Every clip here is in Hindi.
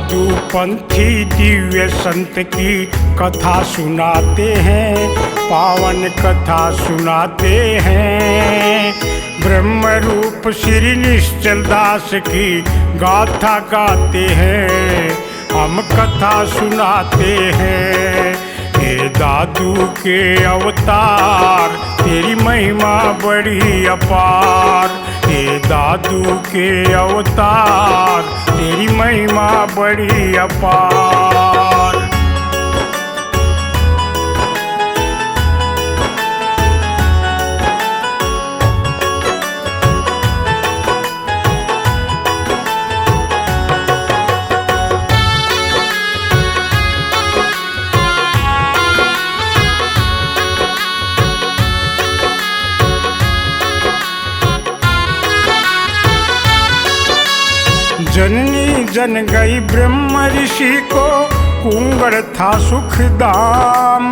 दादू पंथी दिव्य संत की कथा सुनाते हैं, पावन कथा सुनाते हैं। ब्रह्म रूप श्री निश्चल दास की गाथा गाते हैं, हम कथा सुनाते हैं। हे दादू के अवतार तेरी महिमा बड़ी अपार, हे दादू के अवतार तेरी महिमा बड़ी अपार। जननी जन गई ब्रह्म ऋषि को, कुंगड़ था सुखदाम।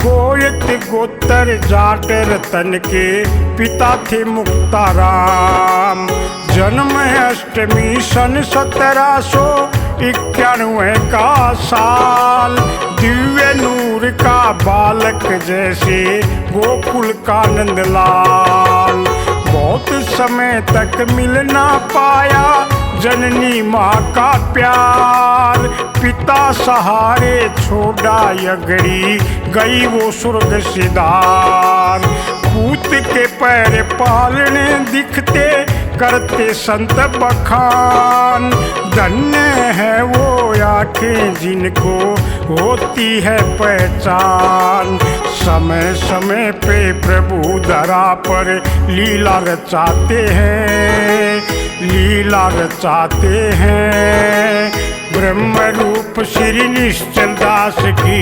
गोयत गोत्र जाट रतन के पिता थे मुक्ताराम। जन्म अष्टमी सन 1791 का साल। दिव्य नूर का बालक जैसे गोकुल का नंदलाल। बहुत समय तक मिल ना पाया जननी माँ का प्यार। पिता सहारे छोड़ा यगड़ी गई वो स्वर्ग सिधार। पूत के पैर पालने दिखते करते संत बखान। धन्य है वो आँखें जिनको होती है पहचान। समय समय पे प्रभु धरा पर लीला रचाते हैं, लीला रचाते हैं। ब्रह्म रूप श्री निश्चल दास की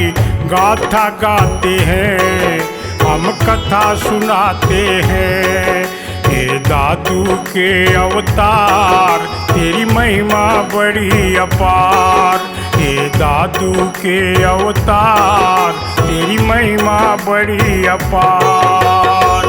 गाथा गाते हैं, हम कथा सुनाते हैं। हे दादू के अवतार तेरी महिमा बड़ी अपार। हे दादू के अवतार तेरी महिमा बड़ी अपार।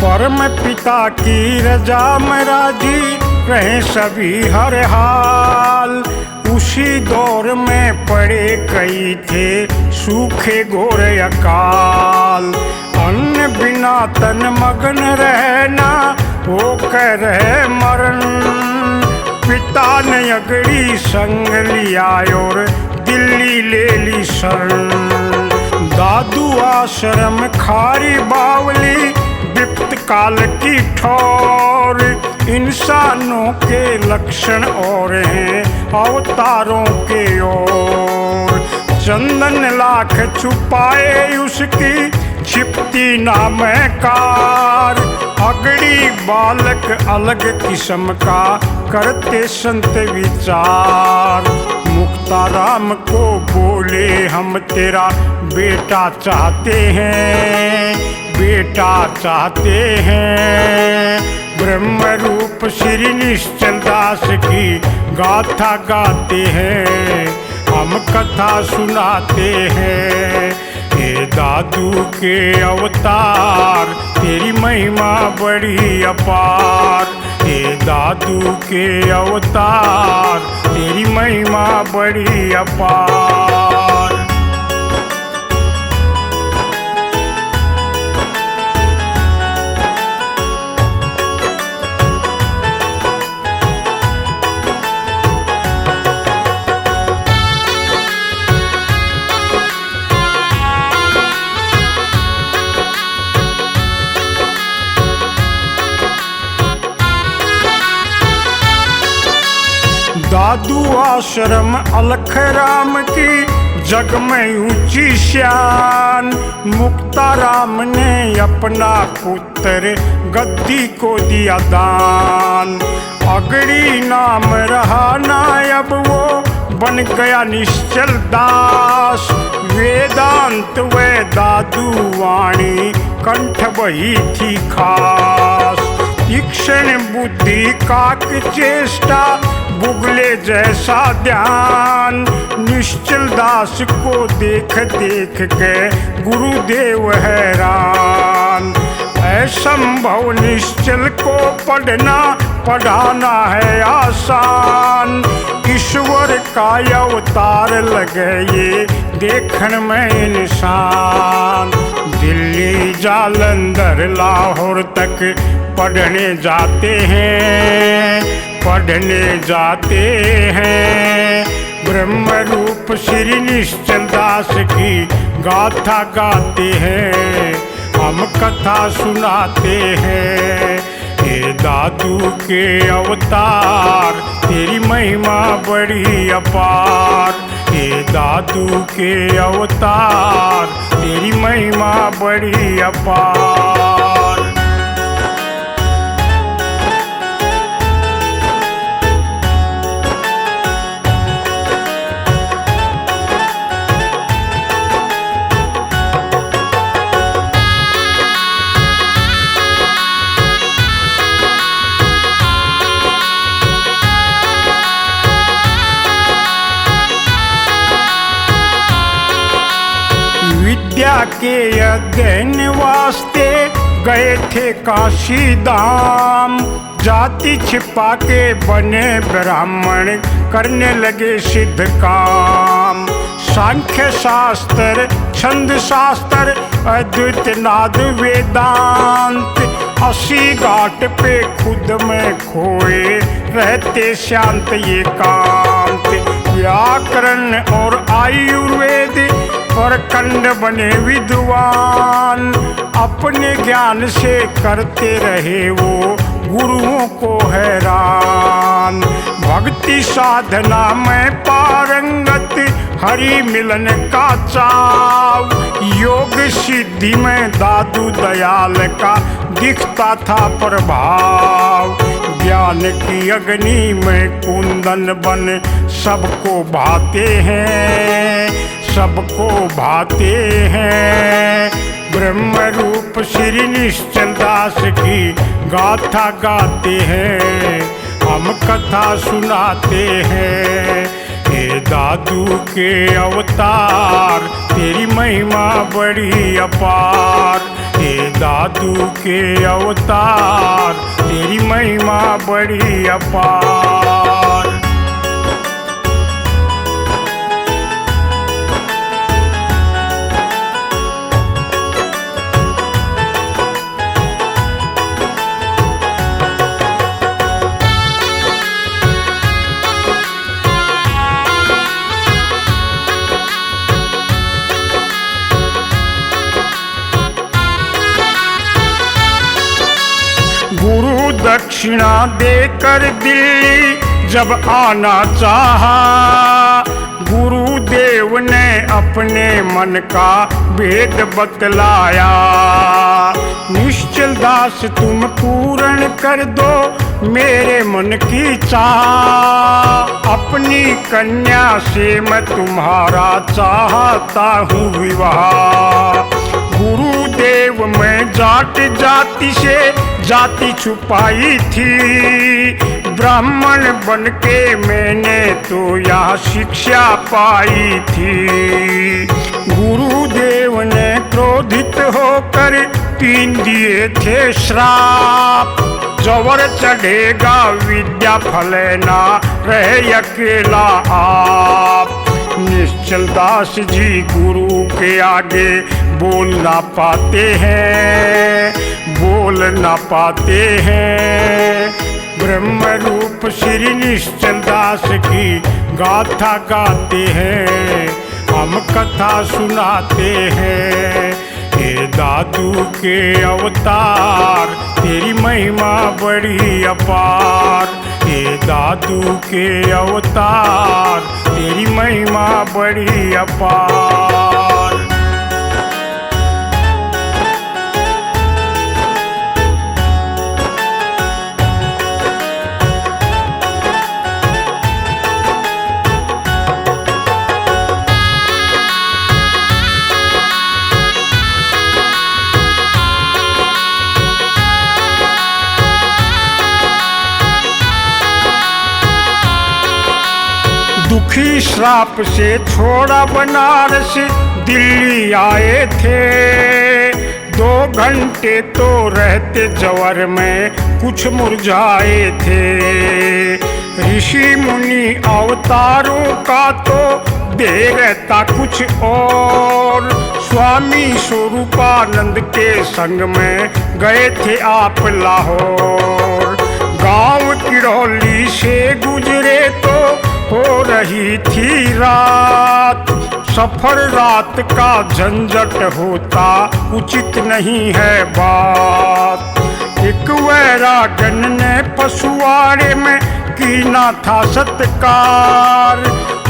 परम पिता की रजा में राजी रहे सभी हर हाल। उसी दौर में पड़े कई थे सूखे घोर अकाल। अन्न बिना तन मगन रहना वो कह रहे मरण। पिता ने अगड़ी संग लिया और दिल्ली ले ली शरण। दादू आश्रम खारी बावली विप्त काल की ठोर। इंसानों के लक्षण और हैं अवतारों के ओर। चंदन लाख छुपाए उसकी छिपती नाम कार। अगड़ी बालक अलग किस्म का करते संत विचार। मुक्ताराम को बोले हम तेरा बेटा चाहते हैं, बेटा चाहते हैं। ब्रह्म रूप श्री निश्चल दास की गाथा गाते हैं, हम कथा सुनाते हैं। हे दादू के अवतार तेरी महिमा बड़ी अपार। हे दादू के अवतार तेरी महिमा बड़ी अपार। दादू आश्रम अलख राम की जग में ऊंची शान। मुक्ताराम ने अपना पुत्र गद्दी को दिया दान। अगड़ी नाम रहा ना अब वो बन गया निश्चल दास। वेदांत व दादू वाणी कंठ बही थी खास। तीक्ष्ण बुद्धि काक चेष्टा बुगले जैसा ध्यान। निश्चल दास को देख देख के गुरुदेव हैरान। असंभव निश्चल को पढ़ना पढ़ाना है आसान। ईश्वर का अवतार लगे ये देखन में इंसान। दिल्ली जालंधर लाहौर तक पढ़ने जाते हैं, पढ़ने जाते हैं। ब्रह्म रूप श्री निश्चल दास की गाथा गाते हैं, हम कथा सुनाते हैं। हे दादू के अवतार तेरी महिमा बड़ी अपार। हे दादू के अवतार तेरी महिमा बड़ी अपार। विद्या के अध्ययन वास्ते गए थे काशी धाम। जाति छिपा के बने ब्राह्मण करने लगे सिद्ध काम। सांख्य शास्त्र छंद शास्त्र अद्वैत नाद वेदांत। 80 घाट पे खुद में खोए रहते शांत एकांत। व्याकरण और आयुर्वेद पर कंड बने विद्वान। अपने ज्ञान से करते रहे वो गुरुओं को हैरान। भक्ति साधना में पारंगत हरि मिलन का चाव। योग सिद्धि में दादू दयाल का दिखता था प्रभाव। ज्ञान की अग्नि में कुंदन बन सबको भाते हैं, सबको भाते हैं। ब्रह्म रूप श्री निश्चल दास की गाथा गाते हैं, हम कथा सुनाते हैं। हे दादू के अवतार तेरी महिमा बड़ी अपार। हे दादू के अवतार तेरी महिमा बड़ी अपार। गुरु दक्षिणा देकर दिल्ली जब आना चाहा। गुरुदेव ने अपने मन का भेद बतलाया। निश्चल दास तुम पूर्ण कर दो मेरे मन की चाह। अपनी कन्या से मैं तुम्हारा चाहता हूँ विवाह। गुरुदेव में जाट जाति से जाति छुपाई थी। ब्राह्मण बन के मैंने तो यह शिक्षा पाई थी। गुरुदेव ने क्रोधित होकर 3 दिए थे श्राप। जवर चढ़ेगा विद्या फलेना रहे अकेला आप। निश्चल दास जी गुरु के आगे बोल ना पाते हैं, बोल ना पाते हैं। ब्रह्म रूप श्री निश्चल दास की गाथा गाते हैं, हम कथा सुनाते हैं। हे दादू के अवतार तेरी महिमा बड़ी अपार। हे दादू के अवतार तेरी महिमा बड़ी अपार। दुखी श्राप से छोड़ा बनारस, दिल्ली आए थे। 2 घंटे तो रहते जवर में कुछ मुरझाए थे। ऋषि मुनि अवतारों का तो दे रहता कुछ और। स्वामी स्वरूपानंद के संग में गए थे आप लाहौर। गांव किरौली से गुजरे तो हो रही थी रात। सफर रात का झंझट होता उचित नहीं है बात। एक वैरागन ने पशुआड़े में कीना था सत्कार।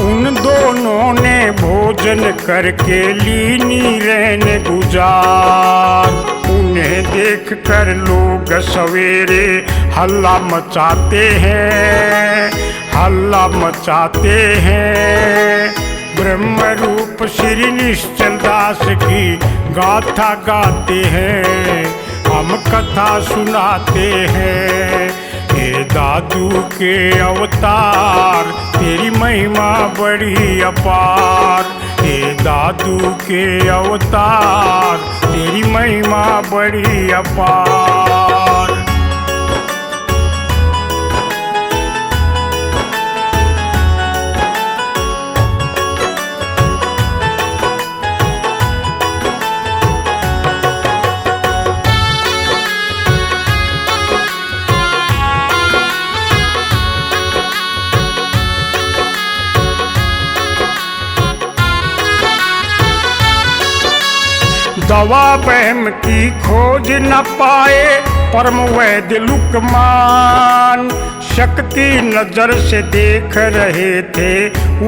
उन दोनों ने भोजन करके लीनी रहने गुजार। उन्हें देख कर लोग सवेरे हल्ला मचाते हैं, हल्ला मचाते हैं। ब्रह्म रूप श्री निश्चल दास की गाथा गाते हैं, हम कथा सुनाते हैं। हे दादू के अवतार, तेरी महिमा बड़ी अपार। हे दादू के अवतार, तेरी महिमा बड़ी अपार। दवा बहम की खोज न पाए परम वैद्य लुकमान। शक्ति नजर से देख रहे थे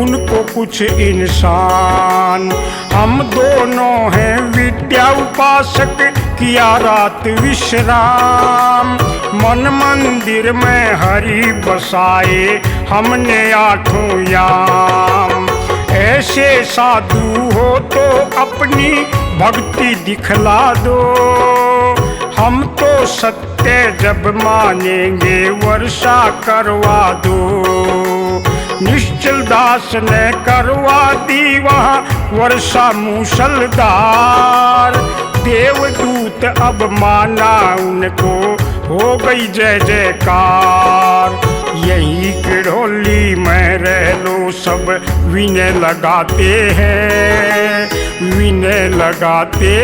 उनको कुछ इंसान। हम दोनों हैं विद्या उपासक, किया रात विश्राम। मन मंदिर में हरि बसाए हमने 8 याम। ऐसे साधु हो तो अपनी भक्ति दिखला दो। हम तो सत्य जब मानेंगे वर्षा करवा दो। निश्चल दास ने करवा दी वहाँ वर्षा मूसलधार। देवदूत अब माना उनको, हो गई जय जयकार। यही किरौली में रह लो सब विनय लगाते हैं, विनय लगाते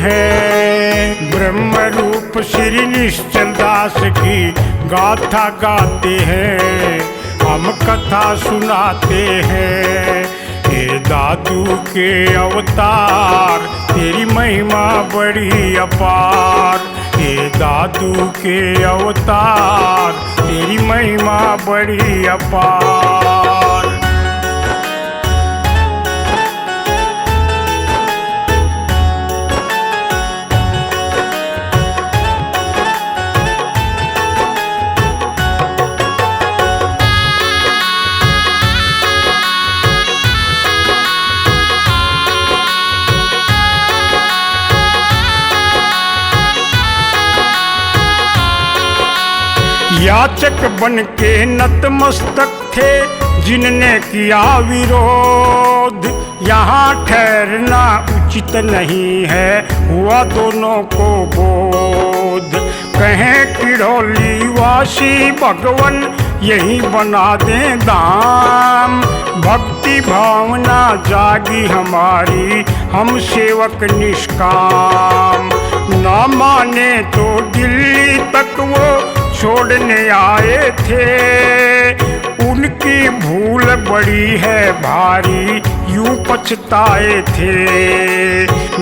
हैं। ब्रह्म रूप श्री निश्चल दास की गाथा गाते हैं, हम कथा सुनाते हैं। हे दादू के अवतार, तेरी महिमा बड़ी अपार। हे दादू के अवतार, तेरी महिमा बड़ी अपार। याचक बन के नतमस्तक थे जिनने किया विरोध। यहाँ ठहरना उचित नहीं है, हुआ दोनों को बोध। कहें किरौली वासी भगवन, यही बना दें धाम। भक्ति भावना जागी हमारी, हम सेवक निष्काम। ना माने तो दिल्ली तक वो छोड़ने आए थे। उनकी भूल बड़ी है भारी, यूं पछताए थे।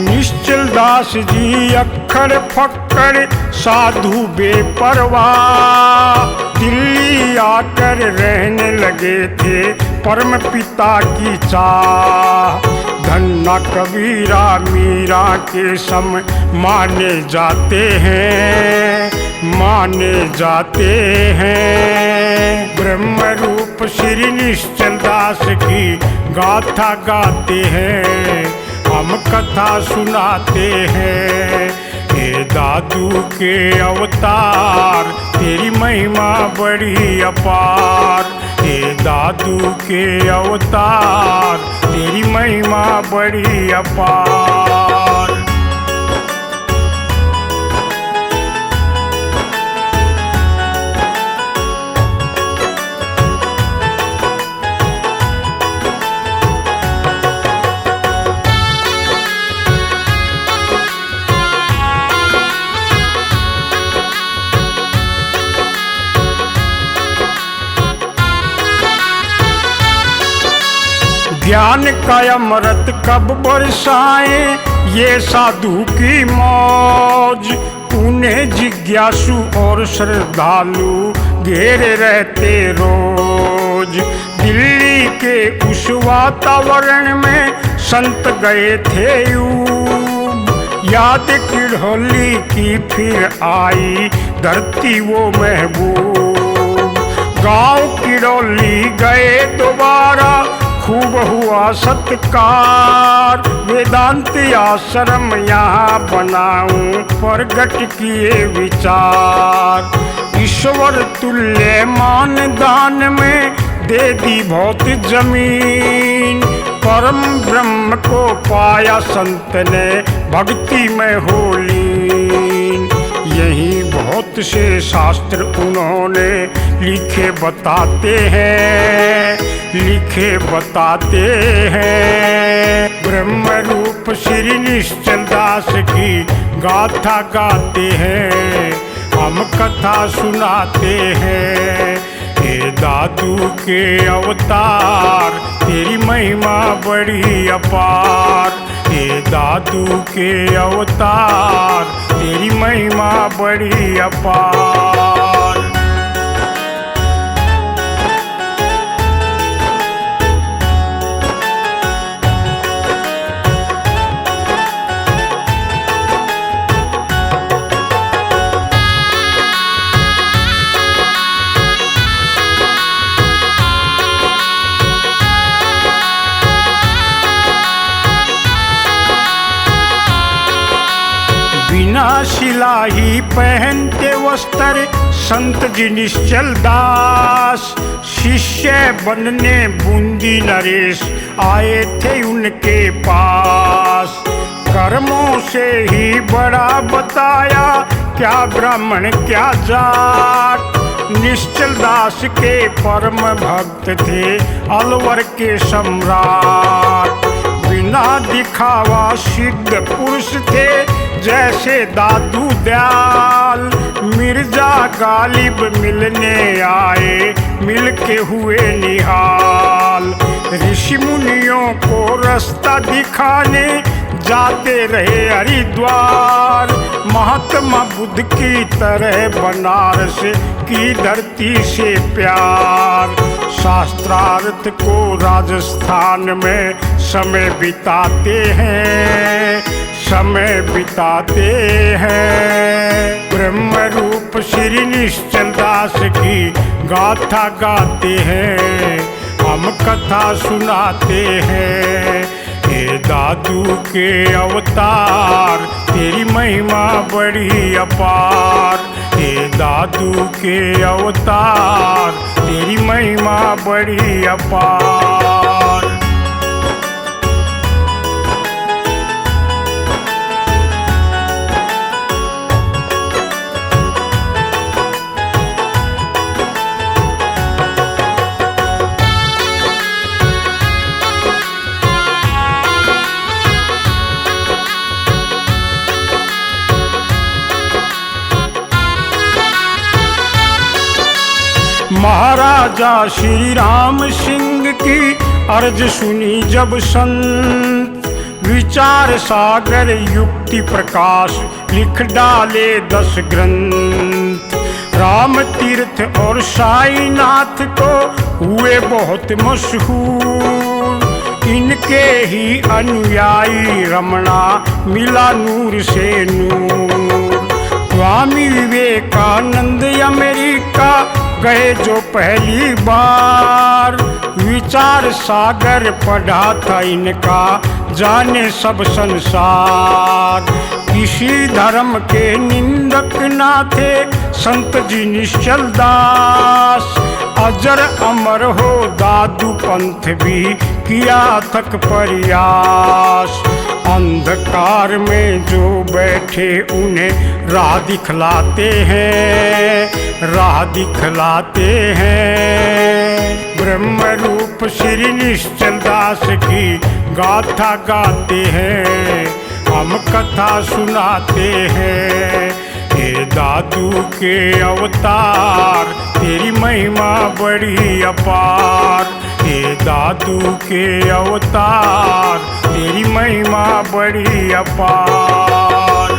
निश्चल दास जी अक्खर फक्कर साधु बेपरवाह, दिल्ली आकर रहने लगे थे परम पिता की चाह। धन्ना कबीरा मीरा के सम माने जाते हैं, माने जाते हैं। ब्रह्म रूप श्री निश्चल दास की गाथा गाते हैं, हम कथा सुनाते हैं। हे दादू के अवतार, तेरी महिमा बड़ी अपार। हे दादू के अवतार, तेरी महिमा बड़ी अपार। ज्ञान का अमृत कब बरसाए ये साधु की मौज, उन्हें जिज्ञासु और श्रद्धालु घेरे रहते रोज। दिल्ली के उस वातावरण में संत गए थे यूं, याद किड़होली की फिर आई धरती वो महबूब। गांव किड़ौली गए दोबारा, खूब हुआ सत्कार, वेदांत आश्रम यहाँ बनाऊं प्रगट किए विचार। ईश्वर तुल्य मान दान में दे दी बहुत जमीन, परम ब्रह्म को पाया संत ने भक्ति में हो लीन। यही बहुत से शास्त्र उन्होंने लिखे बताते हैं, लिखे बताते हैं। ब्रह्म रूप श्री निश्चल दास की गाथा गाते हैं, हम कथा सुनाते हैं। हे दादू के अवतार, तेरी महिमा बड़ी अपार। हे दादू के अवतार, तेरी महिमा बड़ी अपार। बिना सिलाई पहनते वस्त्र संत जी निश्चल दास, शिष्य बनने बूंदी नरेश आए थे उनके पास। कर्मों से ही बड़ा बताया, क्या ब्राह्मण क्या जाट। निश्चल दास के परम भक्त थे अलवर के सम्राट। बिना दिखावा सिद्ध पुरुष थे जैसे दादू दयाल। मिर्जा गालिब मिलने आए, मिलके हुए निहाल। ऋषि मुनियों को रास्ता दिखाने जाते रहे हरिद्वार। महात्मा बुद्ध की तरह बनारस की धरती से प्यार। शास्त्रार्थ को राजस्थान में समय बिताते हैं, समय बिताते हैं। ब्रह्म रूप श्री निश्चल दास की गाथा गाते हैं, हम कथा सुनाते हैं। हे दादू के अवतार, तेरी महिमा बड़ी अपार। हे दादू के अवतार, तेरी महिमा बड़ी अपार। महाराजा श्री राम सिंह की अर्ज सुनी जब संत, विचार सागर युक्ति प्रकाश लिख डाले 10 ग्रंथ। राम तीर्थ और साईनाथ को हुए बहुत मशहूर, इनके ही अनुयायी रमणा मिला नूर से नूर। स्वामी विवेकानंद अमेरिका गए जो पहली बार, विचार सागर पढ़ा था इनका, जाने सब संसार। किसी धर्म के निंदक ना थे संत जी निश्चल दास, अजर अमर हो दादू पंथ भी किया थक प्रयास। अंधकार में जो बैठे उन्हें राह दिखलाते हैं, राह दिखलाते हैं। ब्रह्म रूप श्री निश्चल दास की गाथा गाते हैं, हम कथा सुनाते हैं। हे दादू के अवतार तेरी महिमा बड़ी अपार, हे दादू के अवतार तेरी महिमा बड़ी अपार।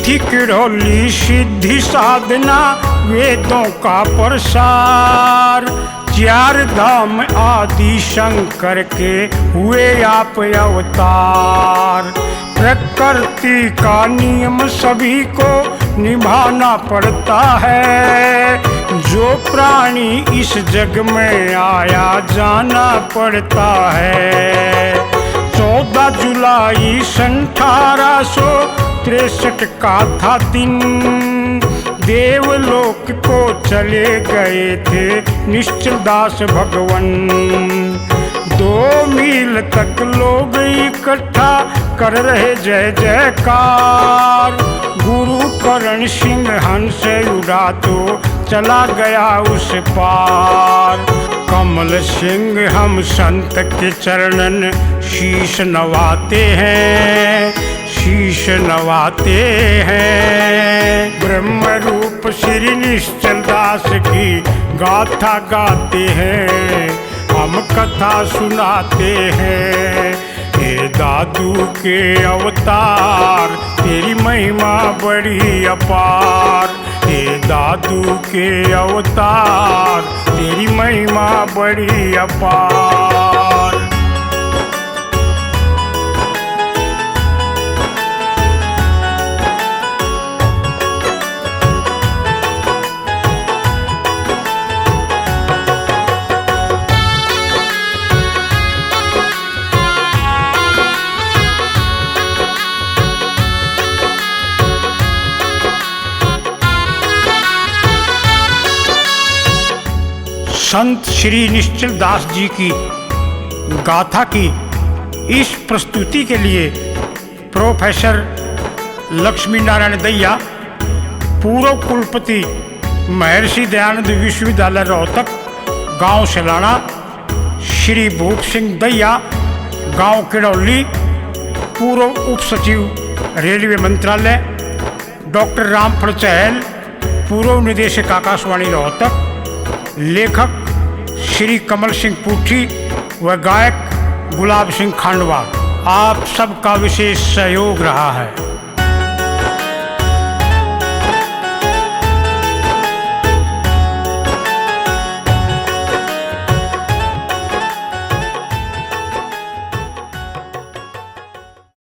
थी किड़ौली सिद्धि साधना वेदों का प्रसार, चार धाम आदि शंकर के हुए आप अवतार। प्रकृति का नियम सभी को निभाना पड़ता है, जो प्राणी इस जग में आया जाना पड़ता है। 14 जुलाई 1863 का था दिन, देवलोक को चले गए थे निश्चल दास भगवन। 2 मील तक लोग इकट्ठा कर रहे जय जयकार, गुरु करण सिंह हंस उड़ा तो चला गया उस पार। कमल सिंह हम संत के चरणन शीश नवाते हैं, शीश नवाते हैं। ब्रह्म रूप श्री निश्चल दास की गाथा गाते हैं, हम कथा सुनाते हैं। हे दादू के अवतार तेरी महिमा बड़ी अपार, हे दादू के अवतार तेरी महिमा बड़ी अपार। संत श्री निश्चल दास जी की गाथा की इस प्रस्तुति के लिए प्रोफेसर लक्ष्मी नारायण दहिया, पूर्व कुलपति महर्षि दयानंद विश्वविद्यालय रोहतक गांव सेलाना, श्री भूप सिंह दहिया गांव किड़ौली, पूर्व उप सचिव रेलवे मंत्रालय, डॉक्टर रामफल चहल पूर्व निदेशक आकाशवाणी रोहतक, लेखक श्री कमल सिंह पूठी व गायक गुलाब सिंह खांडवा, आप सबका विशेष सहयोग रहा है।